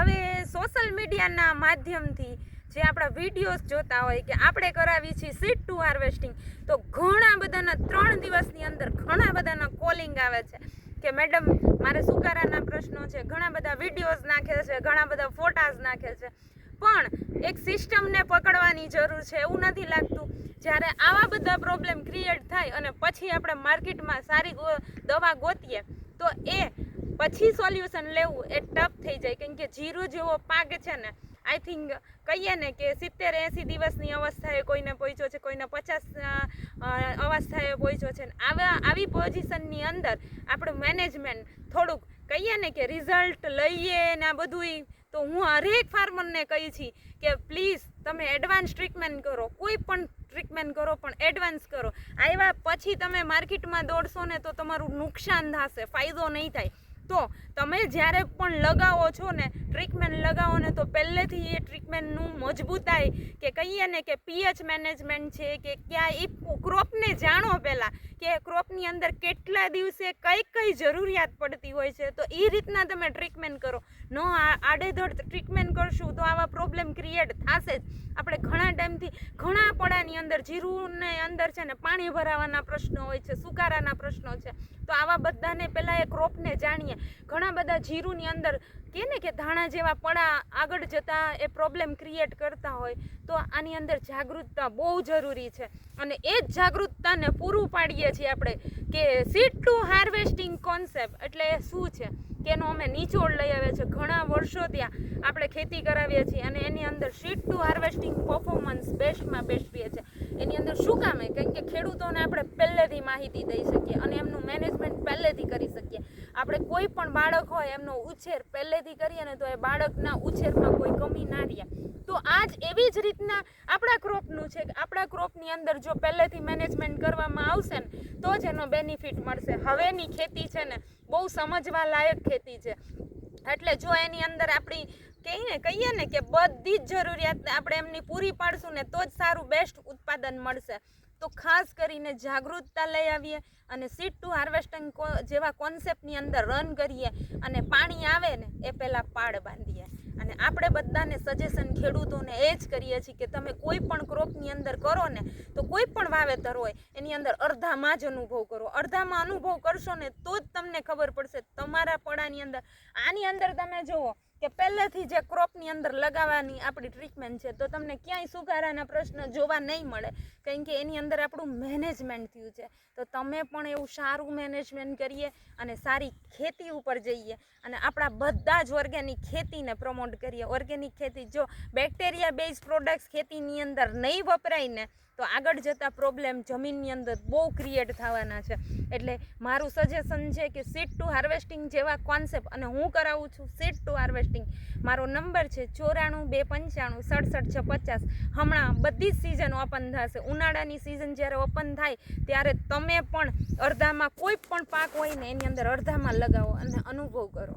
હવે સોશિયલ મીડિયાના માધ્યમથી જે આપણા વિડીયોઝ જોતા હોય કે આપણે કરાવી છીએ સીડ ટુ હાર્વેસ્ટિંગ, તો ઘણા બધાના 3 દિવસની અંદર ઘણા બધાના કોલિંગ આવે છે કે મેડમ મારે સુકારાના પ્રશ્નો છે, ઘણા બધા વિડીયોઝ નાખે છે, ઘણા બધા ફોટાઝ નાખે છે, પણ એક સિસ્ટમને પકડવાની જરૂર છે. એવું નથી લાગતું જ્યારે આવા બધા પ્રોબ્લેમ ક્રિએટ થાય અને પછી આપણે માર્કેટમાં સારી દવા ગોતીએ તો એ પછી સોલ્યુશન લેવું એ ટફ થઈ જાય. કેમ કે જીરું જેવો પાક છે ને, આઈ થિંક કહીએ ને કે 70-80 દિવસની અવસ્થાએ કોઈને પહોંચ્યો છે, કોઈને 50 અવસ્થાએ પહોંચ્યો છે. આવી પોઝિશનની અંદર આપણું મેનેજમેન્ટ થોડુંક કહીએ ને કે રિઝલ્ટ લઈએ ને આ બધું, તો હું હરેક ફાર્મરને કહી છી કે પ્લીઝ તમે એડવાન્સ ટ્રીટમેન્ટ કરો, કોઈ પણ ટ્રીટમેન્ટ કરો પણ એડવાન્સ કરો. આવ્યા પછી તમે માર્કેટમાં દોડશો ને તો તમારું નુકસાન થશે, ફાયદો નહીં થાય. તો તમે જ્યારે પણ લગાવો છો ને, ટ્રીટમેન્ટ લગાવો ને, તો પહેલેથી એ ટ્રીટમેન્ટનું મજબૂતાઈ કે કહીએ ને કે પીએચ મેનેજમેન્ટ છે કે ક્યાં એ ક્રોપને જાણો પહેલાં કે ક્રોપની અંદર કેટલા દિવસે કઈ જરૂરિયાત પડતી હોય છે, તો એ રીતના તમે ટ્રીટમેન્ટ કરો. નો આડેધડ ટ્રીટમેન્ટ કરશું તો આવા પ્રોબ્લેમ ક્રિએટ થશે જ. આપણે ઘણા ટાઈમથી ઘણા પડાની અંદર જીરુંને અંદર છે ને પાણી ભરાવાના પ્રશ્નો હોય છે, સુકારાના પ્રશ્નો છે, તો આવા બધાને પહેલાં એ ક્રોપને જાણીએ. ઘણા બધા જીરુંની અંદર કે ને કે ધાણા જેવા પડા આગળ જતાં એ પ્રોબ્લેમ ક્રિએટ કરતા હોય, તો આની અંદર જાગૃતતા બહુ જરૂરી છે. અને એ જ જાગૃતતાને પૂરું પાડીએ છીએ આપણે કે સીડ ટુ હાર્વેસ્ટિંગ કોન્સેપ્ટ એટલે શું છે કે એનો અમે નિચોડ લઈ આવ્યા છે. ઘણા વર્ષો ત્યાં આપણે ખેતી કરાવીએ છીએ અને એની અંદર સીડ ટુ હાર્વેસ્ટિંગ પરફોર્મન્સ બેસ્ટમાં બેસ્ટ રહે છે. એની અંદર શું કામ છે? કારણ કે ખેડૂતોને આપણે પહેલેથી માહિતી દઈ શકીએ અને એમનું મેનેજમેન્ટ પહેલેથી કરી શકીએ. આપણે કોઈ પણ બાળક હોય એમનો ઉછેર પહેલેથી કરીએ ને તો એ બાળકના ઉછેરમાં કોઈ કમી ના રહે. તો આજ એવી જ રીતના આપણા ક્રોપનું છે કે આપણા ક્રોપની અંદર જો પહેલેથી મેનેજમેન્ટ કરવામાં આવશે ને તો જ એનો બેનિફિટ મળશે. હવેની ખેતી છે ને બહુ સમજવા લાયક ખેતી છે. એટલે જો એની અંદર આપણી કહીએ ને કે બધી જ જરૂરિયાત આપણે એમની પૂરી પાડશું ને તો જ સારું બેસ્ટ ઉત્પાદન મળશે. તો ખાસ કરીને જાગૃતતા લઈ આવીએ અને સીડ ટુ હાર્વેસ્ટિંગ જેવા કોન્સેપ્ટની અંદર રન કરીએ અને પાણી આવે ને એ પહેલાં પાડ બાંધીએ. અને આપણે બધાને સજેશન ખેડૂતોને એ જ કરીએ છીએ કે તમે કોઈ પણ ક્રોપની અંદર કરો ને તો કોઈ પણ વાવેતર હોય એની અંદર અડધામાં જ અનુભવ કરો. અડધામાં અનુભવ કરશો ને તો જ તમને ખબર પડશે તમારા પડાની અંદર. આની અંદર તમે જુઓ કે પહેલેથી જે ક્રોપની અંદર લગાવવાની આપણી ટ્રીટમેન્ટ છે તો તમને ક્યાંય સુકારાના પ્રશ્ન જોવા નહીં મળે, કારણ કે એની અંદર આપણું મેનેજમેન્ટ થયું છે. તો તમે પણ એવું સારું મેનેજમેન્ટ કરીએ અને સારી ખેતી ઉપર જઈએ અને આપણા બધા જ ઓર્ગેનિક ખેતીને પ્રમોટ કરીએ. ઓર્ગેનિક ખેતી જો બેક્ટેરિયા બેઝ પ્રોડક્ટ્સ ખેતીની અંદર નહીં વપરાય ને તો આગળ જતાં પ્રોબ્લેમ જમીનની અંદર બહુ ક્રિએટ થવાના છે. એટલે મારું સજેશન છે કે સીડ ટુ હાર્વેસ્ટિંગ જેવા કોન્સેપ્ટ, અને હું કરાવું છું સીડ ટુ હાર્વેસ્ટિંગ. મારો નંબર છે 94 295 67 650. હમણાં બધી જ સિઝન ઓપન થશે. ઉનાળાની સિઝન જ્યારે ઓપન થાય ત્યારે તમે પણ અડધામાં કોઈ પણ પાક હોય ને એની અંદર અડધામાં લગાવો અને અનુભવ કરો.